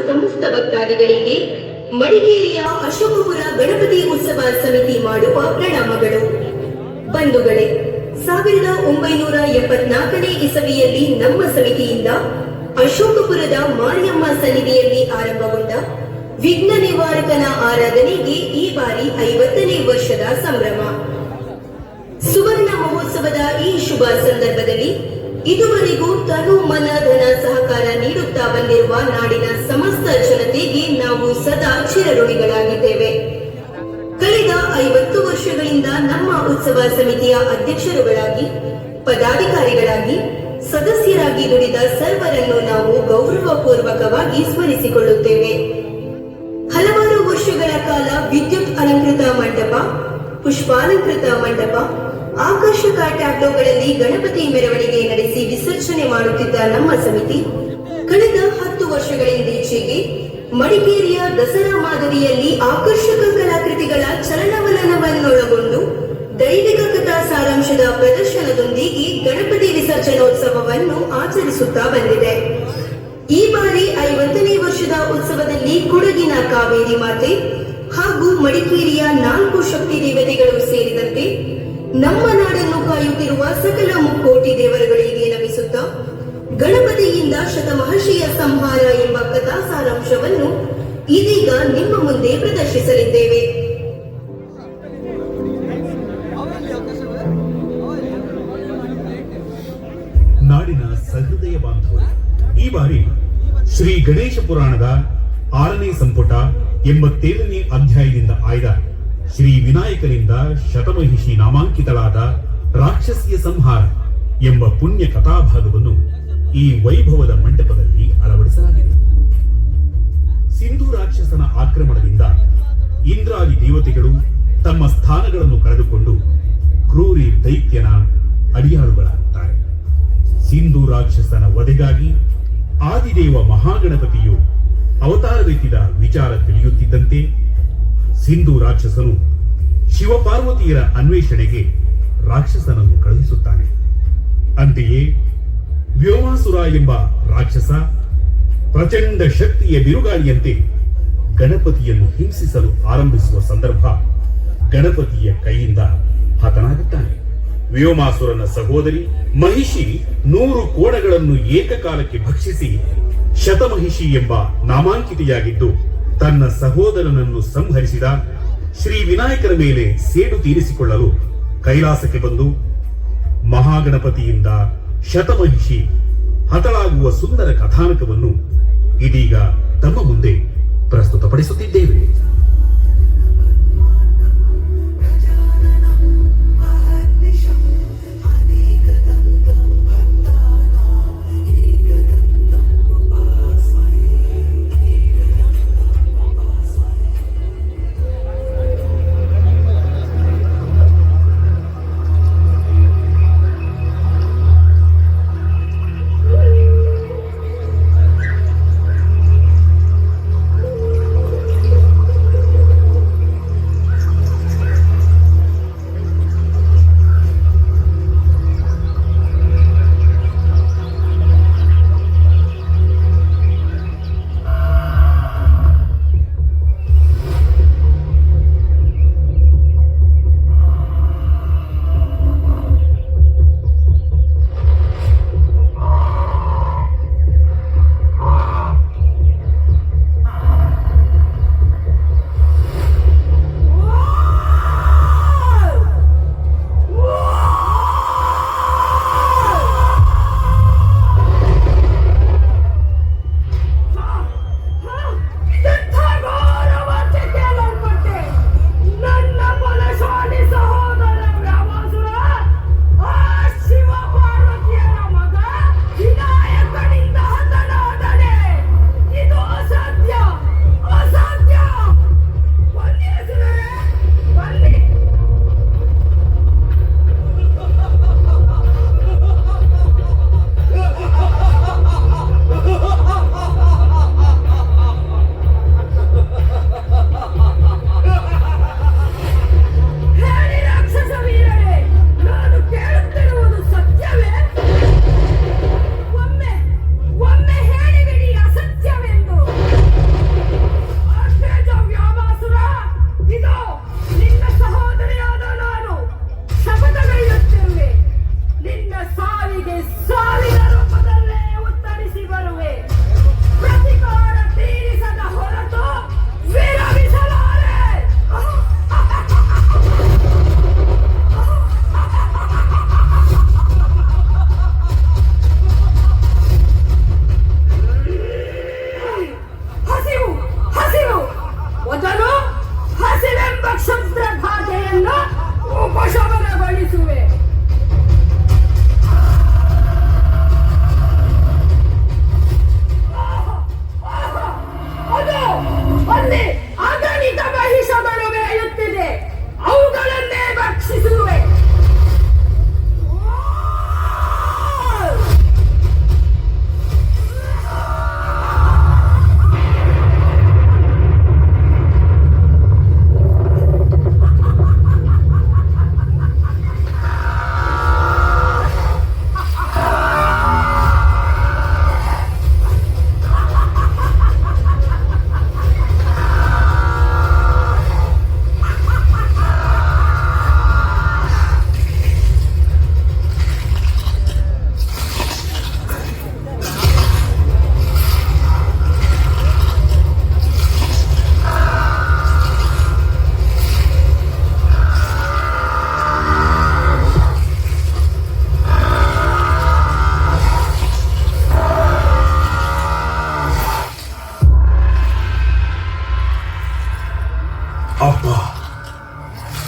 ಸಮಸ್ತ ಭಕ್ತಾದಿಗಳಿಗೆ ಮಡಿಕೇರಿಯ ಅಶೋಕಪುರ ಗಣಪತಿ ಉತ್ಸವ ಸಮಿತಿ ಮಾಡುವ ಪ್ರಣಾಮಗಳು. ಬಂಧುಗಳೇ, 1974ನೇ ಇಸವಿಯಲ್ಲಿ ನಮ್ಮ ಸಮಿತಿಯಿಂದ ಅಶೋಕಪುರದ ಮಾರಿಯಮ್ಮ ಸನ್ನಿಧಿಯಲ್ಲಿ ಆರಂಭಗೊಂಡ ವಿಘ್ನ ನಿವಾರಕನ ಆರಾಧನೆಗೆ ಈ ಬಾರಿ 50ನೇ ವರ್ಷದ ಸಂಭ್ರಮ. ಸುವರ್ಣ ಮಹೋತ್ಸವದ ಈ ಶುಭ ಸಂದರ್ಭದಲ್ಲಿ ಇದುವರೆಗೂ ತನು ಮನ ಧನ ಸಹಕಾರ ನೀಡುತ್ತಾ ಬಂದಿರುವ ನಾಡಿನ ಸಮಸ್ತ ಜನತೆಗೆ ನಾವು ಸದಾ ಚಿರಋಣಿಗಳಾಗಿದ್ದೇವೆ. ಕಳೆದ 50 ವರ್ಷಗಳಿಂದ ನಮ್ಮ ಉತ್ಸವ ಸಮಿತಿಯ ಅಧ್ಯಕ್ಷರುಗಳಾಗಿ, ಪದಾಧಿಕಾರಿಗಳಾಗಿ, ಸದಸ್ಯರಾಗಿ ದುಡಿದ ಸರ್ವರನ್ನು ನಾವು ಗೌರವಪೂರ್ವಕವಾಗಿ ಸ್ಮರಿಸಿಕೊಳ್ಳುತ್ತೇವೆ. ಹಲವಾರು ವರ್ಷಗಳ ಕಾಲ ವಿದ್ಯುತ್ ಅಲಂಕೃತ ಮಂಟಪ, ಪುಷ್ಪಾಲಂಕೃತ ಮಂಟಪ, ಆಕರ್ಷಕ ಟ್ಯಾಬ್ಲೋಗಳಲ್ಲಿ ಗಣಪತಿ ಮೆರವಣಿಗೆ ನಡೆಸಿ ವಿಸರ್ಜನೆ ಮಾಡುತ್ತಿದ್ದ ನಮ್ಮ ಸಮಿತಿ ಕಳೆದ 10 ವರ್ಷಗಳಿಂದೀಚೆಗೆ ಮಡಿಕೇರಿಯ ದಸರಾ ಮಾದರಿಯಲ್ಲಿ ಆಕರ್ಷಕ ಕಲಾಕೃತಿಗಳ ಚಲನವಲನವನ್ನೊಳಗೊಂಡು ದೈವಿಕ ಕಥಾ ಸಾರಾಂಶದ ಪ್ರದರ್ಶನದೊಂದಿಗೆ ಗಣಪತಿ ವಿಸರ್ಜನೋತ್ಸವವನ್ನು ಆಚರಿಸುತ್ತಾ ಬಂದಿದೆ. ಈ ಬಾರಿ 50ನೇ ವರ್ಷದ ಉತ್ಸವದಲ್ಲಿ ಕೊಡಗಿನ ಕಾವೇರಿ ಮಾತೆ ಹಾಗೂ ಮಡಿಕೇರಿಯ 4 ಶಕ್ತಿ ದೇವತೆಗಳು ಸೇರಿದಂತೆ ನಮ್ಮ ನಾಡನ್ನು ಕಾಯುತ್ತಿರುವ ಸಕಲ ಮುಕ್ಕೋಟಿ ದೇವರುಗಳಿಗೆ ನಮಿಸುತ್ತಾ ಗಣಪತಿಯಿಂದ ಶತಮಹರ್ಷಿಯ ಸಂಹಾರ ಎಂಬ ಕಥಾ ಸಾರಾಂಶವನ್ನು ಇದೀಗ ನಿಮ್ಮ ಮುಂದೆ ಪ್ರದರ್ಶಿಸಲಿದ್ದೇವೆ. ನಾಡಿನ ಸಹೃದಯ ಬಾಂಧವರು, ಈ ಬಾರಿ ಶ್ರೀ ಗಣೇಶ ಪುರಾಣದ 6ನೇ ಸಂಪುಟ 87ನೇ ಅಧ್ಯಾಯದಿಂದ ಆಯ್ದ ಶ್ರೀ ವಿನಾಯಕನಿಂದ ಶತಮಹಿಷಿ ನಾಮಾಂಕಿತಳಾದ ರಾಕ್ಷಸಿಯ ಸಂಹಾರ ಎಂಬ ಪುಣ್ಯ ಕಥಾಭಾಗವನ್ನು ಈ ವೈಭವದ ಮಂಟಪದಲ್ಲಿ ಅಳವಡಿಸಲಾಗಿದೆ. ಸಿಂಧು ರಾಕ್ಷಸನ ಆಕ್ರಮಣದಿಂದ ಇಂದ್ರಾದಿ ದೇವತೆಗಳು ತಮ್ಮ ಸ್ಥಾನಗಳನ್ನು ಕಳೆದುಕೊಂಡು ಕ್ರೂರಿ ದೈತ್ಯನ ಅಡಿಯಾಳುಗಳಾಗುತ್ತಾರೆ. ಸಿಂಧು ರಾಕ್ಷಸನ ವಧೆಗಾಗಿ ಆದಿದೇವ ಮಹಾಗಣಪತಿಯು ಅವತಾರವೆತ್ತಿದ ವಿಚಾರ ತಿಳಿಯುತ್ತಿದ್ದಂತೆ ಸಿಂಧು ರಾಕ್ಷಸನು ಶಿವಪಾರ್ವತಿಯರ ಅನ್ವೇಷಣೆಗೆ ರಾಕ್ಷಸನನ್ನು ಕಳುಹಿಸುತ್ತಾನೆ. ಅಂತೆಯೇ ವ್ಯೋಮಾಸುರ ಎಂಬ ರಾಕ್ಷಸ ಪ್ರಚಂಡ ಶಕ್ತಿಯ ಬಿರುಗಾಳಿಯಂತೆ ಗಣಪತಿಯನ್ನು ಹಿಂಸಿಸಲು ಆರಂಭಿಸುವ ಸಂದರ್ಭ ಗಣಪತಿಯ ಕೈಯಿಂದ ಹತನಾಗುತ್ತಾನೆ. ವ್ಯೋಮಾಸುರನ ಸಹೋದರಿ ಮಹಿಷಿ 100 ಕೋಣಗಳನ್ನು ಏಕಕಾಲಕ್ಕೆ ಭಕ್ಷಿಸಿ ಶತಮಹಿಷಿ ಎಂಬ ನಾಮಾಂಕಿತೆಯಾಗಿದ್ದು ತನ್ನ ಸಹೋದರನನ್ನು ಸಂಹರಿಸಿದ ಶ್ರೀ ವಿನಾಯಕರ ಮೇಲೆ ಸೇಡು ತೀರಿಸಿಕೊಳ್ಳಲು ಕೈಲಾಸಕ್ಕೆ ಬಂದು ಮಹಾಗಣಪತಿಯಿಂದ ಶತಮಹಿಷಿ ಹತಳಾಗುವ ಸುಂದರ ಕಥಾನಕವನ್ನು ಇದೀಗ ತಮ್ಮ ಮುಂದೆ ಪ್ರಸ್ತುತಪಡಿಸುತ್ತಿದ್ದೇವೆ.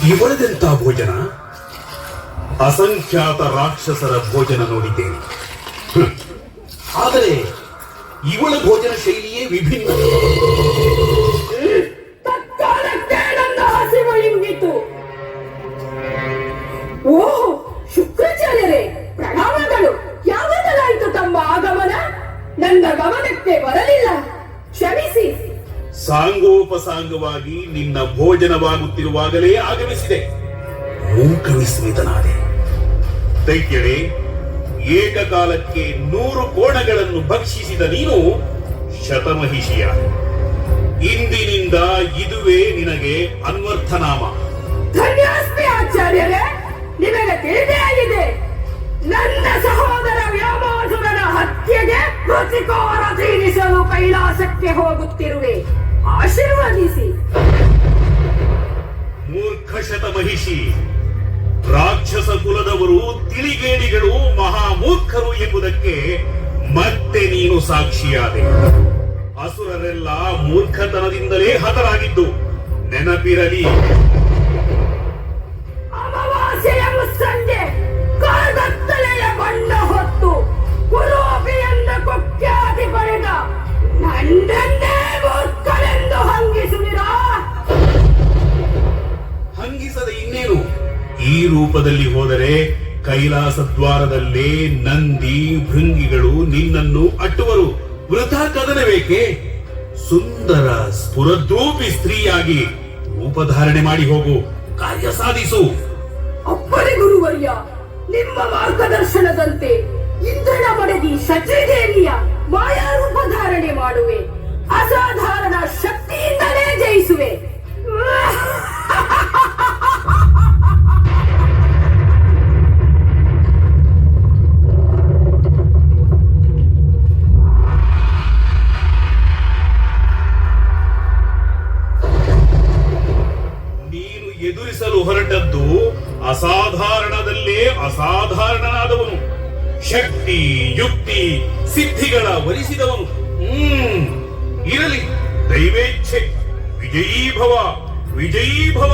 ಇವಳದೆಂತ ಭೋಜನ? ಅಸಂಖ್ಯಾತ ರಾಕ್ಷಸರ ಭೋಜನ ನೋಡಿದ್ದೇನೆ. ಆದರೆ ಇವಳ ಭೋಜನ ಶೈಲಿಯೇ ವಿಭಿನ್ನ. ತತ್ಕಾಲಕ್ಕೆ ನನ್ನ ಹಸಿವು ಇಂಗಿತು. ಓಹ್, ಶುಕ್ರಾಚಾರ್ಯರೇ, ಪ್ರಣಾಮಗಳು. ಯಾವಾಗಲಾಯಿತು ತಮ್ಮ ಆಗಮನ? ನನ್ನ ಗಮನಕ್ಕೆ ಬರಲಿಲ್ಲ, ಕ್ಷಮಿಸಿ. ಸಾಂಗೋಪಸಾಂಗವಾಗಿ ನಿನ್ನ ಭೋಜನವಾಗುತ್ತಿರುವಾಗಲೇ ಆಗಮಿಸಿದೆ. ಮೂಕ ವಿಸ್ಮಿತನಾದೆ. ದೈತ್ಯರೇ, ಏಕಕಾಲಕ್ಕೆ 100 ಕೋಣಗಳನ್ನು ಭಕ್ಷಿಸಿದ ನೀನು ಶತಮಹಿಷಿಯ. ಇಂದಿನಿಂದ ಇದುವೇ ನಿನಗೆ ಅನ್ವರ್ಥನಾಮ. ಧನ್ಯಾಸ್ಮಿ ಆಚಾರ್ಯರೇ, ನಿಮಗೆ ತಿಳಿದೇ ಆಗಿದೆ. ನನ್ನ ಸಹೋದರ ವ್ಯಾಮಾಸುರನ ಹತ್ಯೆಗೆ ಪ್ರತಿಕಾರ ತೀರಿಸಲು ಕೈಲಾಸಕ್ಕೆ ಹೋಗುತ್ತಿರುವೆ. ಆಶೀರ್ವದಿಸಿ. ಮೂರ್ಖ ಶತಮಹಿಷಿ, ರಾಕ್ಷಸ ಕುಲದವರು ತಿಳಿಗೇಡಿಗಳು, ಮಹಾಮೂರ್ಖರು ಎಂಬುದಕ್ಕೆ ಮತ್ತೆ ನೀನು ಸಾಕ್ಷಿಯಾದೆ. ಅಸುರರೆಲ್ಲ ಮೂರ್ಖತನದಿಂದಲೇ ಹತರಾಗಿದ್ದು ನೆನಪಿರಲಿ. ಅಮಾವಾಸ್ಯೆಯ ಮುಸ್ಸಂಜೆ ಕಾರ್ಗತ್ತಲೆಯ ಬಣ್ಣ ಹೊತ್ತು ಕುರೂಪಿಯನ್ನ ಕುಖ್ಯಾತಿ ಪಡೆದ ನನ್ನನ್ನೇ ಮೂರ್ಖನೆಂದು ಹಂಗಿಸುವಿರಾ? ಹಂಗಿಸದೆ ಇನ್ನೇನು? ಈ ರೂಪದಲ್ಲಿ ಹೋದರೆ ಕೈಲಾಸ ದ್ವಾರದಲ್ಲೇ ನಂದಿ ಭೃಂಗಿಗಳು ನಿನ್ನನ್ನು ಅಟ್ಟುವರು. ವೃಥಾ ಕದನಬೇಕೆ? ಸುಂದರ ಸ್ಫುರದ್ರೂಪಿ ಸ್ತ್ರೀಯಾಗಿ ರೂಪಧಾರಣೆ ಮಾಡಿ ಹೋಗು, ಕಾರ್ಯ ಸಾಧಿಸು. ಅಪ್ಪಣೆ ಗುರುವರ್ಯ, ನಿಮ್ಮ ಮಾರ್ಗದರ್ಶನದಂತೆ ಇಂದ್ರನ ಮಡದಿ ಶಚಿದೇವಿಯ ಮಾಯಾರೂಪ ಧಾರಣೆ ಮಾಡುವೆ. ಅಸಾಧಾರಣ ಶಕ್ತಿಯಿಂದಲೇ ಜಯಿಸುವೆ. ನೀನು ಎದುರಿಸಲು ಹೊರಟದ್ದು ಅಸಾಧಾರಣದಲ್ಲೇ ಅಸಾಧಾರಣನಾದವನು, ಶಕ್ತಿ ಯುಕ್ತಿ ಸಿದ್ಧಿಗಳ ವರಿಸಿದವನು. ಇರಲಿ, ದೈವೇಚ್ಛೆ. ವಿಜಯೀ ಭವ, ವಿಜಯೀ ಭವ.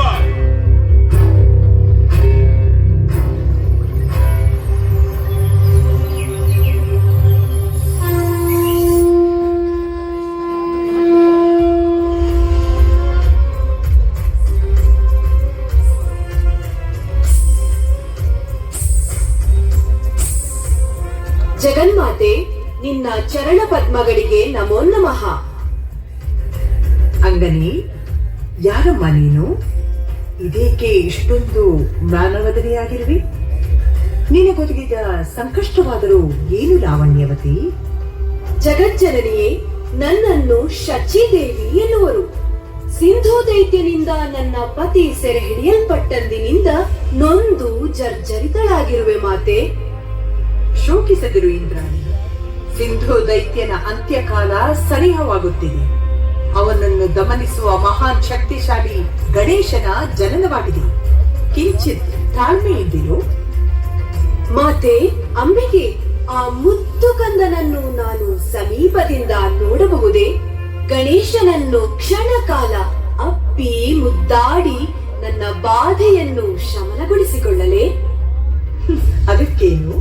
ಜಗನ್ಮಾತೆ, ನಿನ್ನ ಚರಣ ಪದ್ಮಗಳಿಗೆ ನಮೋ ನಮಃ. ಅಂಗನಿ, ಯಾರಮ್ಮ ನೀನು? ಇದೇಕೆ ಇಷ್ಟೊಂದು ಮಾನವದನೆಯಾಗಿರುವಿ? ನಿನಗೊದಗಿದ ಸಂಕಷ್ಟವಾದರೂ ಏನು ಲಾವಣ್ಯವತಿ? ಜಗಜ್ಜನನಿಯೇ, ನನ್ನನ್ನು ಶಚಿದೇವಿ ಎನ್ನುವರು. ಸಿಂಧು ದೈತ್ಯನಿಂದ ನನ್ನ ಪತಿ ಸೆರೆ ಹಿಡಿಯಲ್ಪಟ್ಟಂದಿನಿಂದ ನೊಂದು ಜರ್ಜರಿತಳಾಗಿರುವೆ ಮಾತೆ. ಶೋಕಿಸದಿರು ಇಂದ್ರಾಣಿ. ಸಿಂಧು ದೈತ್ಯನ ಅಂತ್ಯಕಾಲ ಸನಿಹವಾಗುತ್ತಿದೆ. ಅವನನ್ನು ದಮನಿಸುವ ಮಹಾನ್ ಶಕ್ತಿಶಾಲಿ ಗಣೇಶನ ಜನನವಾಗಿದೆ. ಕಿಂಚಿತ್ ತಾಳ್ಮೆಯಿಂದಿರು ಮಾತೆ. ಅಂಬಿಕೆ, ಆ ಮುದ್ದು ಕಂದನನ್ನು ನಾನು ಸಮೀಪದಿಂದ ನೋಡಬಹುದೇ? ಗಣೇಶನನ್ನು ಕ್ಷಣ ಕಾಲ ಅಪ್ಪಿ ಮುದ್ದಾಡಿ ನನ್ನ ಬಾಧೆಯನ್ನು ಶಮನಗೊಳಿಸಿಕೊಳ್ಳಲೇ? ಅದಕ್ಕೇನು?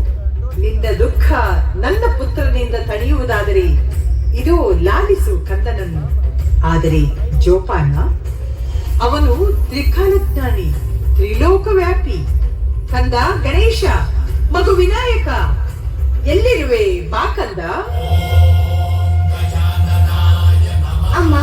ನಿನ್ನ ದುಃಖ ನನ್ನ ಪುತ್ರನಿಂದ ತಡೆಯುವುದಾದರೆ ಇದು ಲಾಲಿಸು ಕಂದನನ್ನು. ಆದರೆ ಜೋಪಾನ, ಅವನು ತ್ರಿಕಾಲಜ್ಞಾನಿ, ತ್ರಿಲೋಕವ್ಯಾಪಿ. ಕಂದ ಗಣೇಶ, ಮಗು ವಿನಾಯಕ, ಎಲ್ಲಿರುವೆ? ಬಾ ಕಂದ. ಅಮ್ಮ,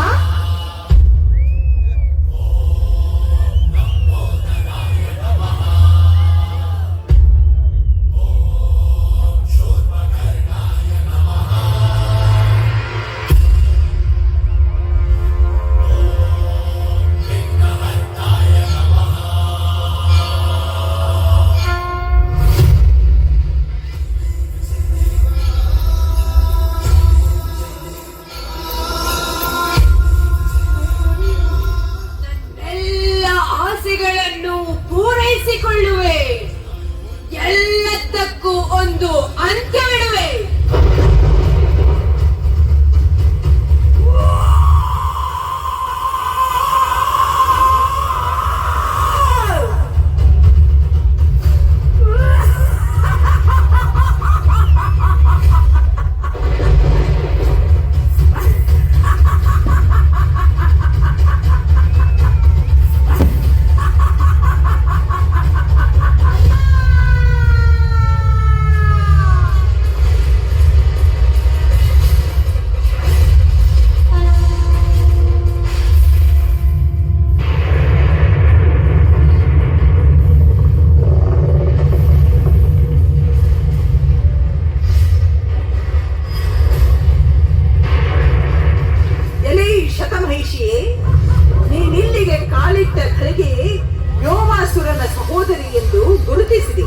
ಸಹೋದರಿ ಎಂದು ಗುರುತಿಸಿದೆ.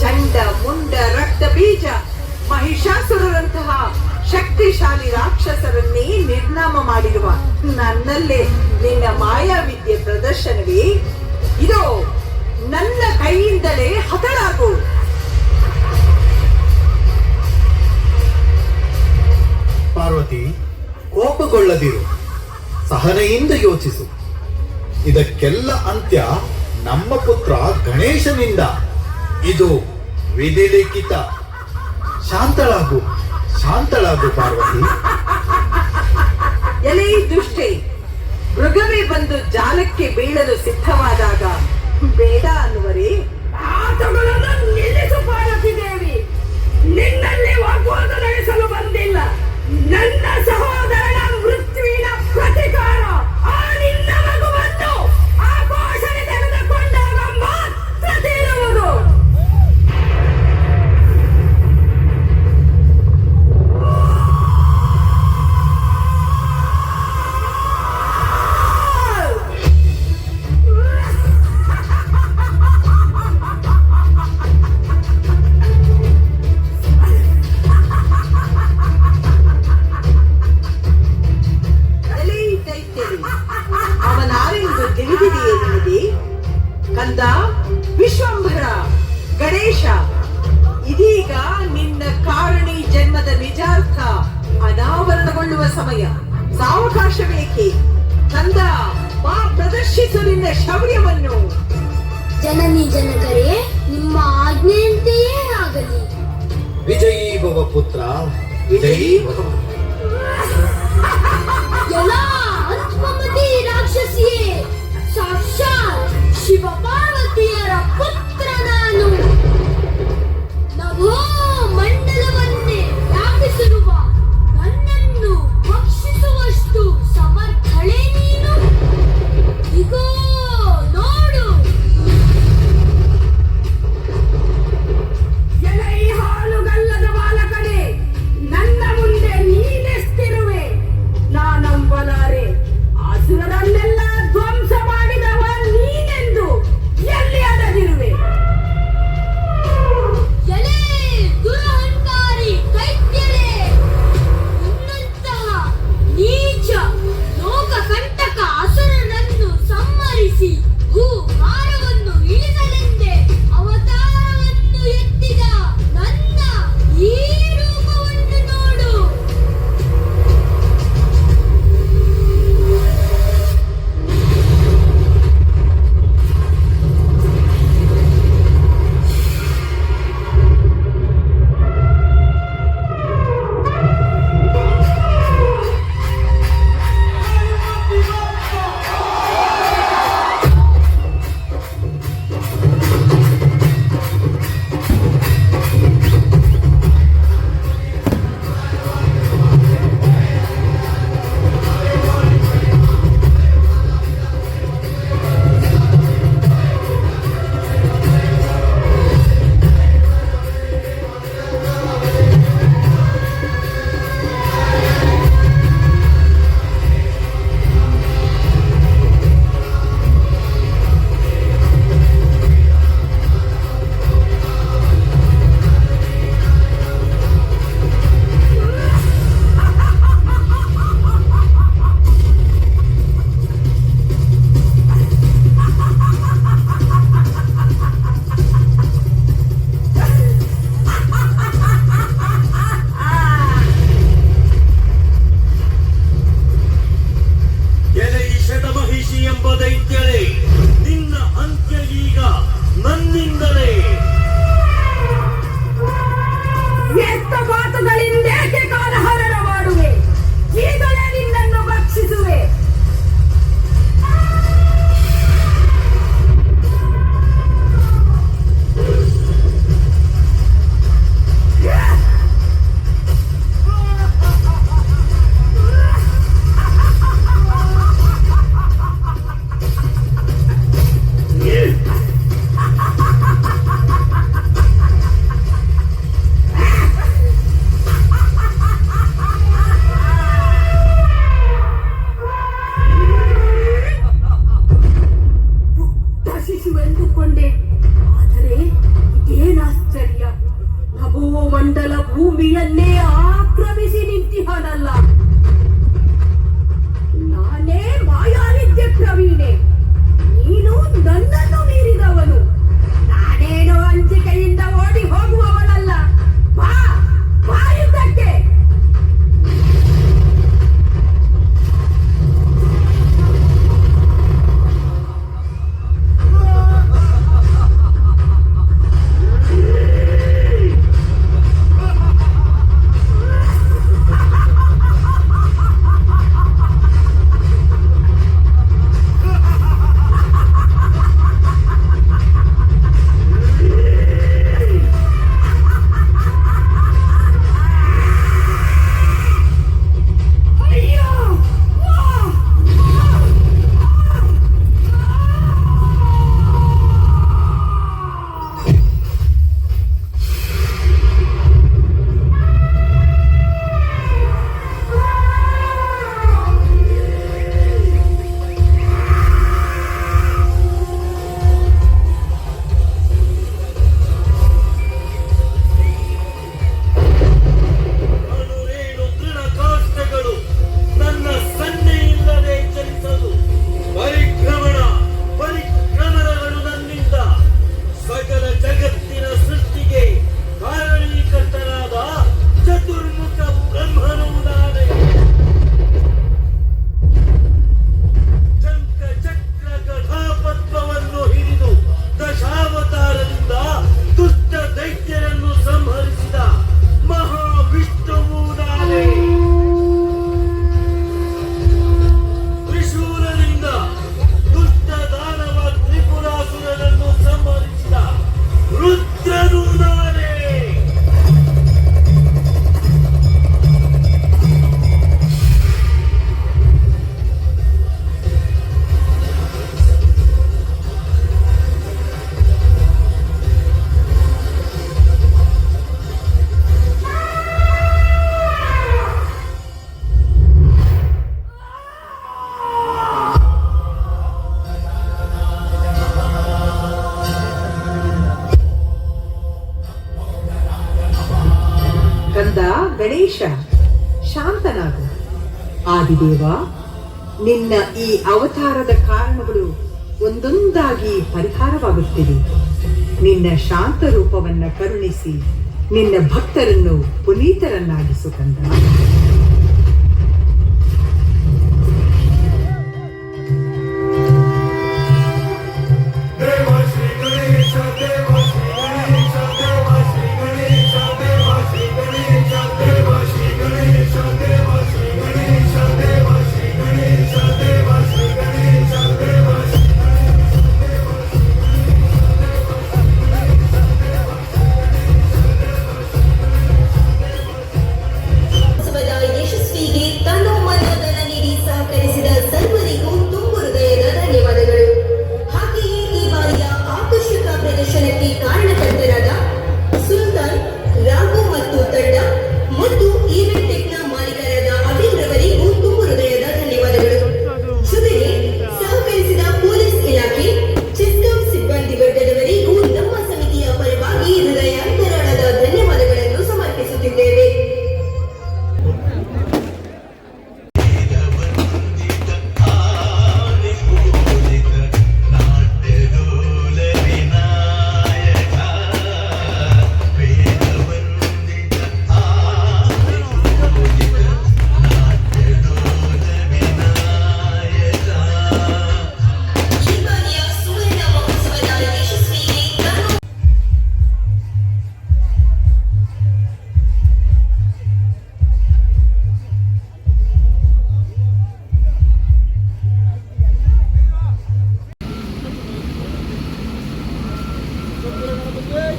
ಚಂಡ ಮುಂಡ ರಕ್ತ ಬೀಜ ಮಹಿಷಾಸುರರಂತಹ ಶಕ್ತಿಶಾಲಿ ರಾಕ್ಷಸರನ್ನೇ ನಿರ್ನಾಮ ಮಾಡಿರುವ ನನ್ನಲ್ಲೇ ನಿನ್ನ ಮಾಯಾವಿದ್ಯೆ ಪ್ರದರ್ಶನವೇ? ಇದೋ ನನ್ನ ಕೈಯಿಂದಲೇ ಹತಳಾಗು. ಪಾರ್ವತಿ, ಕೋಪಗೊಳ್ಳದಿರು, ಸಹನೆಯಿಂದ ಯೋಚಿಸು. ಇದಕ್ಕೆಲ್ಲ ಅಂತ್ಯ ನಮ್ಮ ಪುತ್ರ ಗಣೇಶನಿಂದ. ಇದು ವಿಧಿಲಿಖಿತ. ಶಾಂತಳಾಗು, ಶಾಂತಳಾಗು ಪಾರ್ವತಿ. ಎಲೆ ದುಷ್ಟೆ, ಮೃಗವೇ ಬಂದು ಜಾಲಕ್ಕೆ ಬೀಳಲು ಸಿದ್ಧವಾದಾಗ ಬೇಡ ಅನ್ನುವರೇ? ಆಟಗಳನ್ನು ನಿಲ್ಲಿಸು ಪಾರ್ವತಿ ದೇವಿ. ನಿನ್ನಲ್ಲಿ ವಾಗ್ವಾದ ನಡೆಸಲು ಬಂದಿಲ್ಲ. ನನ್ನ ಸಹೋದರನ ಮೃತ್ಯುವಿನ ಪ್ರತಿಕಾರ ಆ ನಿನ್ನ ಮಗುವನ್ನು ಆ ಘೋಷಣೆ ತೆಗೆದುಕೊಂಡಾಗ ಮಾತ್ರ ತೀರುವುದು. ಅವನಾರೆಂದು ತಿಳಿದಿದೆಯೇ ನಿನಗೆ? ಕಂದ ವಿಶ್ವಂಭರ ಗಣೇಶ, ಇದೀಗ ನಿನ್ನ ಕಾರಣಿ ಜನ್ಮದ ನಿಜಾರ್ಥ ಅನಾವರಣಗೊಳ್ಳುವ ಸಮಯ. ಸಾವಕಾಶವೇಕೆ? ಕಂದ, ಬಾ, ಪ್ರದರ್ಶಿಸು ನಿನ್ನ ಶೌರ್ಯವನ್ನು. ಜನನಿ ಜನಕರೇ, ನಿಮ್ಮ ಆಜ್ಞೆಯಂತೆಯೇ ಆಗಲಿ. ವಿಜಯೀ ಭವ ಪುತ್ರ, ವಿಜಯೀ ಭವ. ಎಲ್ಲ ಅಂತ್ಮಮತಿ ರಾಕ್ಷಸಿಯೇ, ಸಾಕ್ಷಾತ್ ಶಿವ ಪಾರ್ವತಿಯರ ಪುತ್ರ ನಾನು. ನಭೋ ಮಂಡಲವನ್ನೇ ವ್ಯಾಪಿಸಿರುವ ನನ್ನನ್ನು ಭಕ್ಷಿಸುವಷ್ಟು ಸಮರ್ಥಳೆ ನೀನು. ಇಗೋ ನೋಡು. ಎಲೈ ಹಾಲುಗಲ್ಲದ ಬಾಲಕನೇ, ನನ್ನ ಮುಂದೆ ನೀ ರಕ್ಷಿಸುವೆಂದುಕೊಂಡೆ. ಆದರೆ ಇದೇನಾಶ್ಚರ್ಯ, ನಭೋಮಂಡಲ ಭೂಮಿಯನ್ನೇ ಆಕ್ರಮಿಸಿ ನಿಂತಿಹನಲ್ಲ. ನಾನೇ ಮಾಯಾವಿದ್ಯೆ ಪ್ರವೀಣೆ, ನೀನು ನನ್ನನ್ನು ಮೀರಿದವನು. ನಾನೇನು ಅಂಜಿಕೆಯಿಂದ ಓಡಿ ಹೋಗುವವನಲ್ಲ. ಬಾ ಬಾ ಯುದ್ಧಕ್ಕೆ. ಕಂದ ಗಣೇಶ, ಶಾಂತನಾಗು. ಆದಿದೇವ, ನಿನ್ನ ಈ ಅವತಾರದ ಕಾರಣಗಳು ಒಂದೊಂದಾಗಿ ಪರಿಹಾರವಾಗುತ್ತಿವೆ. ನಿನ್ನ ಶಾಂತ ರೂಪವನ್ನ ಕರುಣಿಸಿ ನಿನ್ನ ಭಕ್ತರನ್ನು ಪುನೀತರನ್ನಾಗಿಸು ಕಂದ.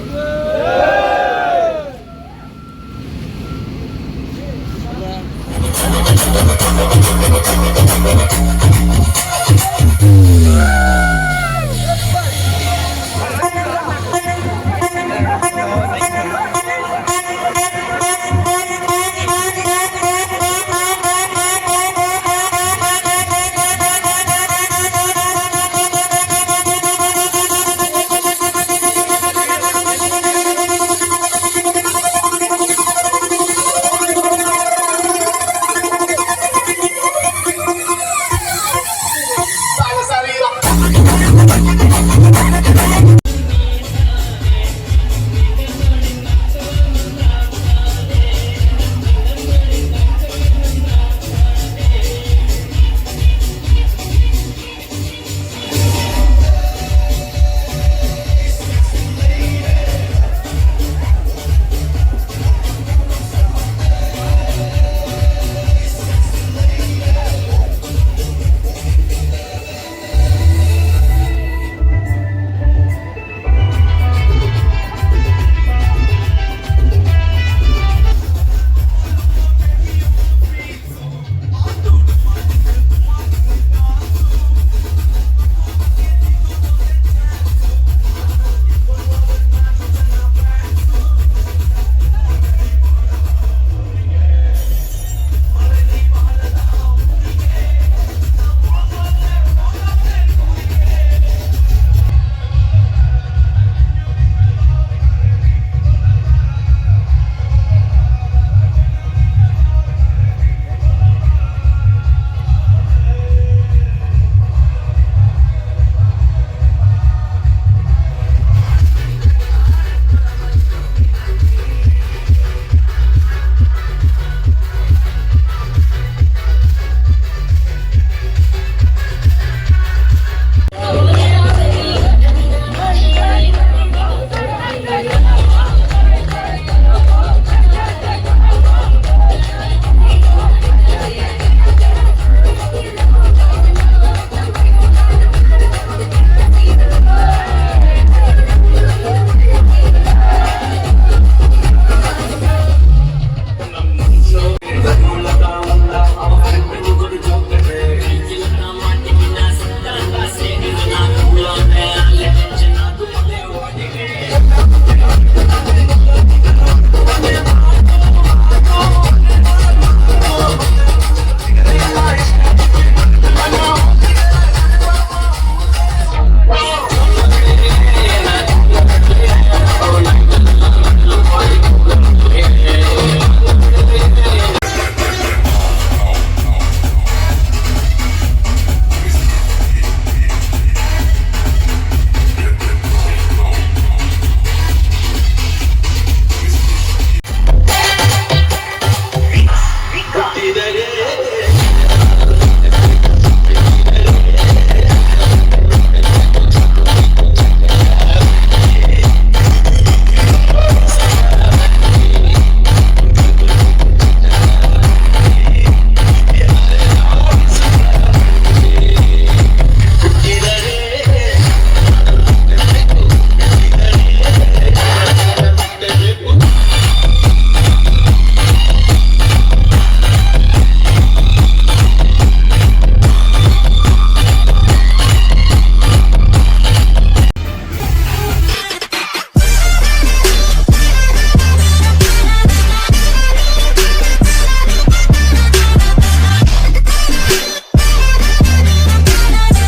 Yeah.